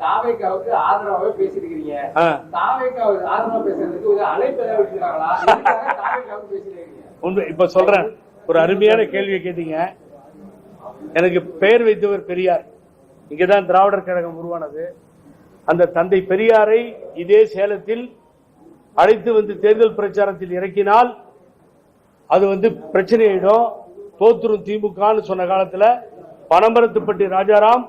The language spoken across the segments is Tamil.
தாவேக்காவுக்கு ஆதரவாவே பேசிருக்கீங்க. தாவேக்காவுக்கு ஆதரவா பேசுறதுக்கு ஒரு அழைப்பு ஏதாவது விடுறாங்களா? தாவேக்காவுக்கு பேசிருக்கீங்க. இப்ப சொல்றேன், ஒரு அருமையான கேள்வியை கேட்டீங்க. எனக்கு பெயர் வைத்தவர் பெரியார். இங்கதான் திராவிடர் கழகம் உருவானது. அந்த தந்தை பெரியாரை இதே சேலத்தில் அழைத்து வந்து தேர்தல் பிரச்சாரத்தில் இறக்கினால் அது பிரச்சனையிடும், தோத்துரும் திமுக சொன்ன காலத்துல பனமரத்துப்பட்டி ராஜாராம்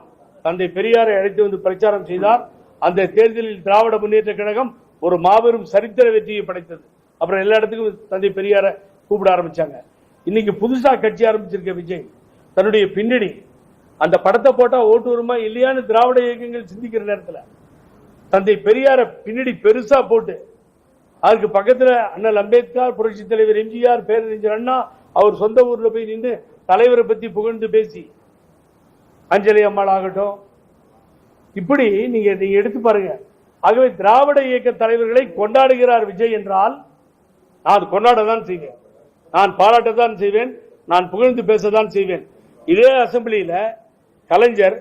தந்தை பெரியாரை அழைத்து வந்து பிரச்சாரம் செய்தார். அந்த தேர்தலில் திராவிட முன்னேற்ற கழகம் ஒரு மாபெரும் சரித்திர வெற்றியை படைத்தது. அப்புறம் எல்லா இடத்துக்கும் தந்தை பெரியாரை கூப்பிட ஆரம்பிச்சாங்க. இன்னைக்கு புதுசா கட்சி ஆரம்பிச்சிருக்க விஜய் தன்னுடைய பின்னணி அந்த படத்தை போட்டா ஓட்டு வருமா இல்லையான்னு திராவிட இயக்கங்கள் சிந்திக்கிற நேரத்தில் தந்தை பெரியார பின்னணி பெருசா போட்டு அதுக்கு பக்கத்துல அண்ணல் அம்பேத்கர், புரட்சி தலைவர் எம்ஜிஆர், பேரறிஞர் அண்ணா அவர் சொந்த ஊர்ல போய் நின்று தலைவரை பத்தி புகழ்ந்து பேசி, அஞ்சலி அம்மாள் ஆகட்டும், இப்படி நீங்க எடுத்து பாருங்க. ஆகவே திராவிட இயக்க தலைவர்களை கொண்டாடுகிறார் விஜய் என்றால் நான் கொண்டாடத்தான் செய்வேன், நான் பாராட்டத்தான் செய்வேன், நான் புகழ்ந்து பேசத்தான் செய்வேன். இதே அசம்பிளியில கலைஞர்,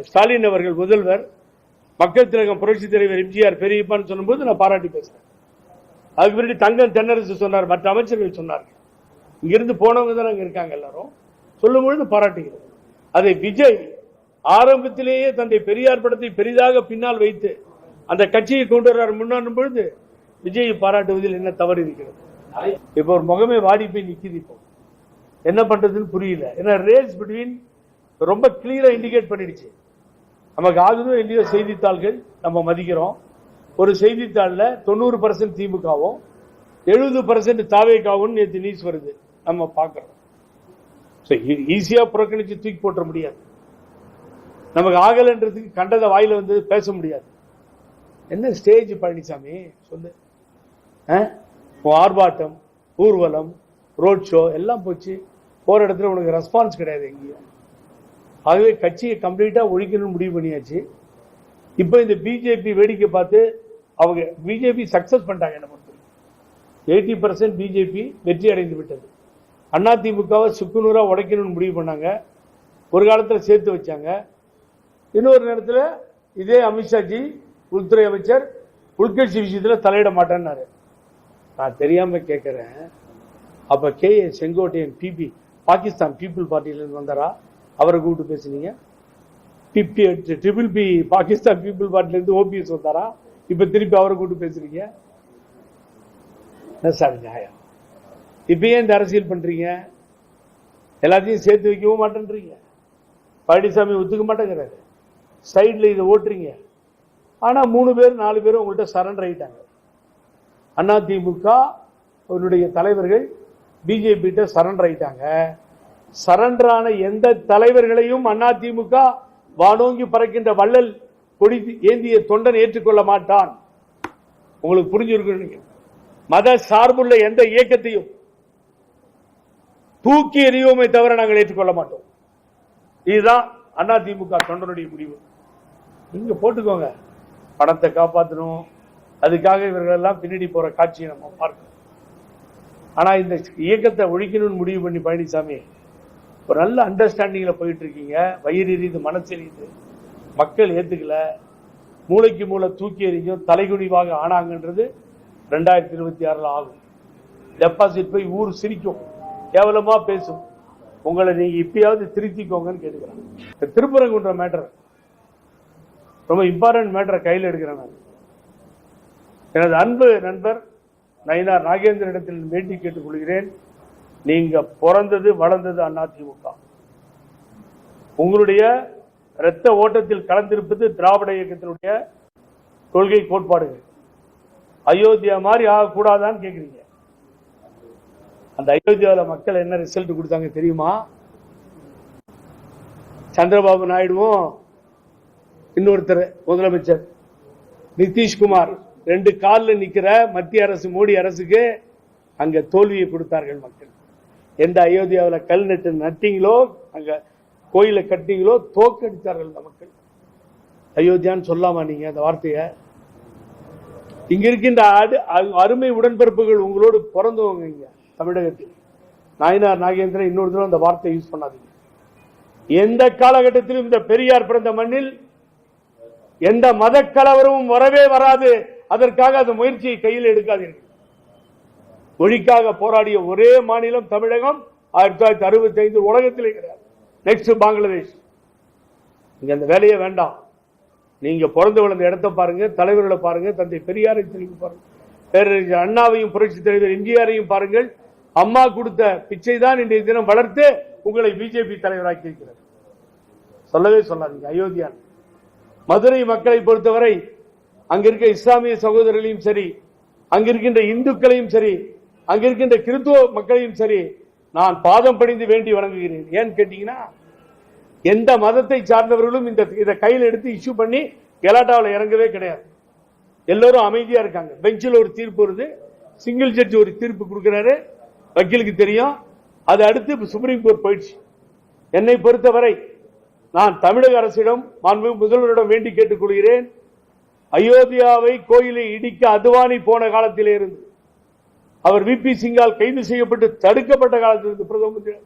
ஸ்டாலின் அவர்கள் முதல்வர், மக்கள் திலகம் புரட்சி தலைவர் எம்ஜிஆர் பெரியப்பான்னு சொல்லும்போது நான் பாராட்டி பேசுறேன். அதுக்கு பின்னாடி தங்கம் தென்னரசு சொன்னார், மற்ற அமைச்சர்கள் சொன்னார்கள், இங்கிருந்து போனவங்க தான் அங்க இருக்காங்க, எல்லாரும் சொல்லும்பொழுது பாராட்டுகிறோம். அதை விஜய் ஆரம்பத்திலேயே தந்தை பெரியார் படத்தை பெரிதாக பின்னால் வைத்து அந்த கட்சியை கொண்டு வர்றார் முன்னாடும் பொழுது விஜயை பாராட்டுவதில் என்ன தவறு இருக்கிறது? இப்ப ஒரு முகமே வாடி போய் நிக்குது. இப்போ என்ன பண்றதுன்னு புரியல. ஏன்னா ரேஸ் பிட்வீன் ரொம்ப கிளியரா இண்டிகேட் பண்ணிடுச்சு. நமக்கு ஆகுதோ இல்லையோ செய்தித்தாள்கள் நம்ம மதிக்கிறோம். ஒரு செய்தித்தாள்ல 90% திமுகவும் 70% தாவேக்காவும் நேற்று நியூஸ் வருது, நம்ம பார்க்கிறோம். ஈஸியா புறக்கணிச்சு தூக்கி போட்ட முடியாது. நமக்கு ஆகலன்றதுக்கு கண்டத வாயில வந்து பேச முடியாது. என்ன ஸ்டேஜ் பழனிசாமி சொல்லு, ஆர்ப்பாட்டம், ஊர்வலம், ரோட் ஷோ எல்லாம் போச்சு. போற இடத்துல உனக்கு ரெஸ்பான்ஸ் கிடையாது எங்கேயும். ஆகவே கட்சியை கம்ப்ளீட்டா ஒழிக்கணும்னு முடிவு பண்ணியாச்சு. இப்ப இந்த பிஜேபி வேடிக்கை பார்த்து அவங்க பிஜேபி சக்சஸ் பண்ணிட்டாங்க. என்ன பொறுத்த 80% பிஜேபி வெற்றி அடைந்து விட்டது. அதிமுகவை சுக்குநூறா உடைக்கணும்னு முடிவு பண்ணாங்க. ஒரு காலத்தில் சேர்த்து வச்சாங்க. இன்னொரு நேரத்தில் இதே அமித்ஷாஜி உள்துறை அமைச்சர் உள்கட்சி விஷயத்தில் தலையிட மாட்டேன்னாரு. நான் தெரியாம கேட்கிறேன், அப்ப K A Sengottaiyan PP Pakistan people பார்ட்டியிலிருந்து வந்தாரா? அவரை கூப்பிட்டு பேசுனீங்க. ட்ரிபிள் பி பாகிஸ்தான் பீப்புள் பார்ட்டிலிருந்து ஓபிஎஸ் வந்தாரா? இப்ப திருப்பி அவரை கூப்பிட்டு பேசுறீங்க. சார் நியாயம். இப்ப ஏன் இந்த அரசியல் பண்றீங்க? எல்லாத்தையும் சேர்த்து வைக்கவும் மாட்டேன்றீங்க. பழனிசாமி ஒத்துக்க மாட்டேங்கிறாரு. சைட்ல இதை ஓட்டுறீங்க. ஆனா 3 பேர் 4 பேரும் உங்கள்கிட்ட சரண்டர் ஆயிட்டாங்க. அதிமுக தலைவர்கள் பிஜேபி சரண்டர் ஆயிட்டாங்க. சரண்டரான எந்த தலைவர்களையும் அதிமுக வானோங்கி பறக்கின்ற வள்ளல் கொடி ஏந்திய தொண்டன் ஏற்றுக்கொள்ள மாட்டான். உங்களுக்கு புரிஞ்சிருக்க, மத சார்புள்ள எந்த இயக்கத்தையும் தூக்கி எறிவோமே தவிர நாங்கள் ஏற்றுக்கொள்ள மாட்டோம். இதுதான் அதிமுக தொண்டனுடைய முடிவு. நீங்க போட்டுக்கோங்க. பணத்தை காப்பாற்றணும், அதுக்காக இவர்கள் எல்லாம் பின்னாடி போற காட்சியை நம்ம பார்க்கணும். ஆனா இந்த இயக்கத்தை ஒழிக்கணும்னு முடிவு பண்ணி பழனிசாமி ஒரு நல்ல அண்டர்ஸ்டாண்டிங்ல போயிட்டு இருக்கீங்க. வயிறு எரியுது, மனசு எரியுது, மக்கள் ஏத்துக்கல, மூளைக்கு மூளை தூக்கி எறிஞ்சும் தலைகுனிவாக ஆனாங்கன்றது 2026 ஆகும். டெபாசிட் போய் ஊர் சிரிக்கும், கேவலமா பேசும். உங்களை நீங்க இப்பயாவது திருத்திக்கோங்கன்னு கேட்டுக்கிறாங்க. திருப்பரங்குன்ற மேட்டர் ரொம்ப இம்பார்ட்டன்ட் மேட்டரை கையில் எடுக்கிறேன். நான் எனது அன்பு நண்பர் நயினார் நாகேந்திரனிடத்தில் வேண்டி கேட்டுக் கொள்கிறேன். நீங்க பிறந்தது வளர்ந்தது அதிமுக. உங்களுடைய இரத்த ஓட்டத்தில் கலந்திருப்பது திராவிட இயக்கத்தினுடைய கொள்கை கோட்பாடுகள். அயோத்தியா மாதிரி ஆகக்கூடாதான்னு கேட்குறீங்க. அந்த அயோத்தியாவில் மக்கள் என்ன ரிசல்ட் கொடுத்தாங்க தெரியுமா? சந்திரபாபு நாயுடுவும் இன்னொருத்தர் முதலமைச்சர் நிதிஷ்குமார் 2 காலில் நிற்கிற மத்திய அரசு மோடி அரசுக்கு அங்க தோல்வியை கொடுத்தார்கள் மக்கள். எந்த அயோத்தியாவில் கல் நட்டீங்களோ, அங்க கோயிலை கட்டிங்களோ, தோக்கடித்தார்கள் அந்த மக்கள். அயோத்தியான்னு சொல்லாமா நீங்க அந்த வார்த்தையை? இங்க இருக்கின்ற அருமை உடன்பிறப்புகள் உங்களோடு பிறந்தவங்க இங்க தமிழகத்தில். நாயனார் நாகேந்திரன் இன்னொரு தடவை அந்த வார்த்தையை யூஸ் பண்ணாதீங்க. எந்த காலகட்டத்திலும் இந்த பெரியார் பிறந்த மண்ணில் எந்த மத கலவரமும் வரவே வராது. அதற்காக அந்த முயற்சியை கையில் எடுக்காதீர்கள். மொழிக்காக போராடிய ஒரே மாநிலம் தமிழகம். 1965 உலகத்திலே கிடையாது. நெக்ஸ்ட் பங்களாதேஷ். இங்க அந்த வேலையே வேண்டாம். நீங்க பிறந்து வளர்ந்த இடத்தை பாருங்க, தலைவர்களை பாருங்க, தந்தை பெரியாரை திரும்பி பாருங்க, பேரறிஞர் அண்ணாவையும் புரட்சி தலைவர் எம்ஜிஆரையும் பாருங்கள். அம்மா கொடுத்த பிச்சை தான் இன்றைய தினம் வளர்த்து உங்களை பிஜேபி தலைவராக்கி இருக்கிறது. சொல்லவே சொல்லாதீங்க. அயோத்தியா மதுரை மக்களை பொறுத்தவரை அங்க இருக்க இஸ்லாமிய சகோதரர்களையும் சரி, அங்கிருக்கின்ற இந்துக்களையும் சரி, அங்கிருக்கின்ற கிறிஸ்துவ மக்களையும் சரி, நான் பாதம் பணிந்து வேண்டி வணங்குகிறேன். ஏன்னு கேட்டீங்கன்னா, எந்த மதத்தை சார்ந்தவர்களும் இதை கையில் எடுத்து இஷ்யூ பண்ணி கலாட்டாவில் இறங்கவே கிடையாது. எல்லாரும் அமைதியா இருக்காங்க. பெஞ்சில் ஒரு தீர்ப்பு வருது, சிங்கிள் ஜட்ஜ் ஒரு தீர்ப்பு கொடுக்கிறாரு, வக்கீலுக்கு தெரியும். அது அடுத்து சுப்ரீம் கோர்ட் போயிடுச்சு. என்னை பொறுத்தவரை நான் தமிழக அரசிடம், முதல்வரிடம் வேண்டி கேட்டுக் கொள்கிறேன். அயோத்தியாவை கோயிலை இடிக்க அத்வானி போன காலத்திலே இருந்து, அவர் விபி சிங்கால் கைது செய்யப்பட்டு தடுக்கப்பட்ட காலத்திலிருந்து பிரதம மந்திரி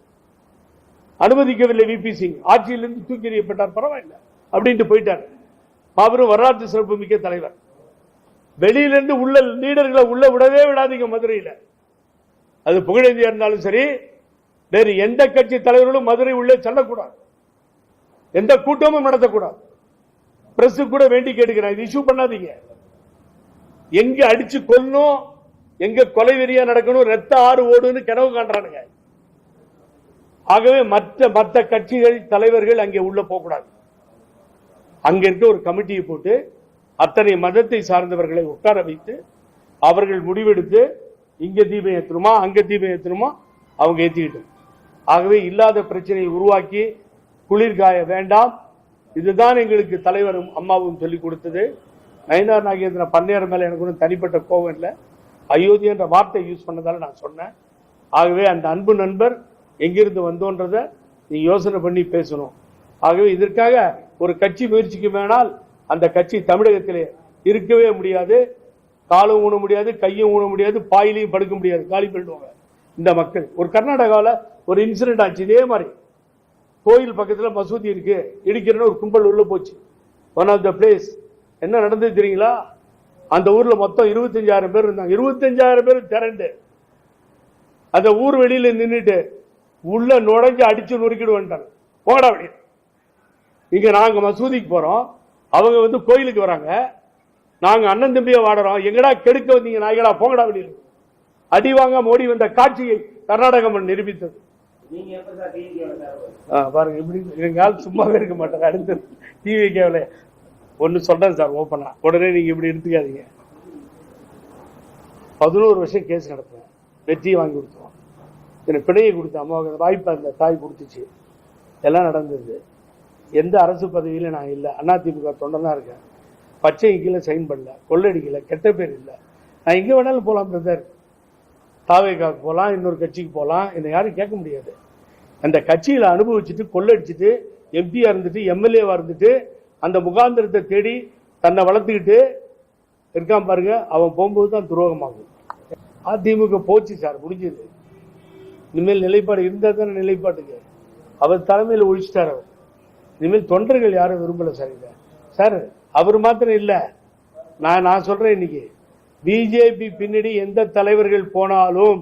அனுமதிக்கவில்லை. விபி சிங் ஆட்சியிலிருந்து தூக்கி எறியப்பட்டார். பரவாயில்லை அப்படின்ட்டு போயிட்டார். மாபெரும் வரலாற்று சிறப்பு மிக்க தலைவர். வெளியிலிருந்து உள்ள லீடர்களை உள்ள விடவே விடாதீங்க. மதுரையில் அது புகழேந்தியா இருந்தாலும் சரி, வேறு எந்த கட்சி தலைவர்களும் மதுரை உள்ளே செல்லக்கூடாது. எந்த கூட்டமும் நடத்தக்கூடாது. பிரஸ் கூட வேண்டி கேட்டுக்கிறேன், இது இஷ்யூ பண்ணாதீங்க. எங்க அடிச்சு கொல்லணும், எங்க கொலை வெறியா நடக்கணும், ரத்த ஆறு ஓடுன்னு கனவு காண்றானுங்க. ஆகவே மற்ற கட்சிகள் தலைவர்கள் அங்கே உள்ள போகக்கூடாது. அங்க இருக்க ஒரு கமிட்டியை போட்டு அத்தனை மதத்தை சார்ந்தவர்களை உட்கார வைத்து அவர்கள் முடிவெடுத்து இங்க தீபம் ஏற்றணுமா அங்க தீபம் ஏற்றணுமா அவங்க ஏற்றிக்கிட்டு. ஆகவே இல்லாத பிரச்சனையை உருவாக்கி குளிர்காய வேண்டாம். இதுதான் எங்களுக்கு தலைவரும் அம்மாவும் சொல்லிக் கொடுத்தது. நயினார் நாகேந்திரன் பன்னியார் மேல எனக்கு ஒன்றும் தனிப்பட்ட கோபம் இல்லை. அயோத்தி என்ற வார்த்தை யூஸ் பண்ணதால நான் சொன்னேன். ஆகவே அந்த அன்பு நண்பர் எங்கிருந்து வந்தோன்றத நீ யோசனை பண்ணி பேசணும். ஆகவே இதற்காக ஒரு கட்சி முயற்சிக்கு வேணால் அந்த கட்சி தமிழகத்திலே இருக்கவே முடியாது. காலும் ஊன முடியாது, கையும் ஊன முடியாது, பாயிலையும் படுக்க முடியாது. காலி பண்ணிடுவாங்க இந்த மக்கள். ஒரு கர்நாடகாவில் ஒரு இன்சிடென்ட் ஆச்சு. இதே மாதிரி கோயில் பக்கத்தில் மசூதி இருக்கு, இடிக்கிறன்னு ஒரு கும்பல் உள்ள போச்சு. ஒன் ஆஃப் த பிளேஸ் என்ன நடந்தது தெரியுங்களா? அந்த ஊர்ல மொத்தம் 25,000 பேர் இருந்தாங்க. 25,000 பேர் திரண்டு அந்த ஊர் வெளியில நின்றுட்டு உள்ள நுழைஞ்சு அடிச்சு நொறுக்கிடு வந்துட்டாங்க. போடா அப்படி. இங்க நாங்க மசூதிக்கு போறோம், அவங்க கோயிலுக்கு வராங்க. நாங்க அண்ணன் தம்பியை வாடுறோம். எங்கடா கெடுக்க வந்தீங்க நாய்களா, போங்கடா வெளியில. அடி வாங்க மோடி வந்த காட்சியை கர்நாடகம் நிரூபித்தது. பாருங்க, இப்படி எங்கால் சும்மாவே இருக்க மாட்டாங்க. அடுத்து டிவிக்கேவில் ஒன்னு சொல்றேன் சார் ஓப்பனா, உடனே நீங்க இப்படி எடுத்துக்காதீங்க. 11 வருஷம் கேஸ் நடத்துவேன், வெற்றியை வாங்கி கொடுத்துருவோம். எனக்கு பிணையை கொடுத்த அம்மாவுக்கு வாய்ப்பு அந்த தாய் கொடுத்துச்சு. எல்லாம் நடந்தது. எந்த அரசு பதவியில நான் இல்லை. அதிமுக தொண்டனா இருக்கேன். பச்சை கீழே சைன் பண்ணல, கொள்ளடிக்கல, கெட்ட பேர் இல்லை. நான் எங்க வேணாலும் போகலாம் பிரதர். தாவேக்காவுக்கு போகலாம், இன்னொரு கட்சிக்கு போகலாம், என்னை யாரும் கேட்க முடியாது. அந்த கட்சியில அனுபவிச்சுட்டு கொள்ளடிச்சுட்டு எம்பியா இருந்துட்டு எம்எல்ஏவா இருந்துட்டு அந்த முகாந்திரத்தை தேடி தன்னை வளர்த்துக்கிட்டு இருக்கான் பாருங்க. அவன் போகும்போது தான் துரோகமாகும். அதிமுக போச்சு சார், முடிஞ்சது. இனிமேல் நிலைப்பாடு இருந்தால் தானே நிலைப்பாட்டுக்கு. அவர் தலைமையில் ஒழிச்சிட்டார். அவர் இனிமேல் தொண்டர்கள் யாரும் விரும்பல சார். இதை சார் அவர் மாத்திரம் இல்லை, நான் சொல்றேன். இன்னைக்கு பிஜேபி பின்னாடி எந்த தலைவர்கள் போனாலும்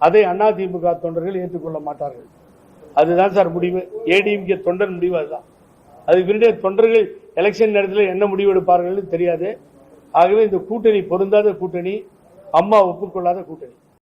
அதை அதிமுக தொண்டர்கள் ஏற்றுக்கொள்ள மாட்டார்கள். அதுதான் சார் முடிவு. ஏடிஎம்கே தொண்டர் முடிவு அதுதான். அதுக்கு பின்னாடி தொண்டர்கள் எலெக்ஷன் நேரத்தில் என்ன முடிவு எடுப்பார்கள் தெரியாது. ஆகவே இந்த கூட்டணி பொருந்தாத கூட்டணி, அம்மா ஒப்புக்கொள்ளாத கூட்டணி.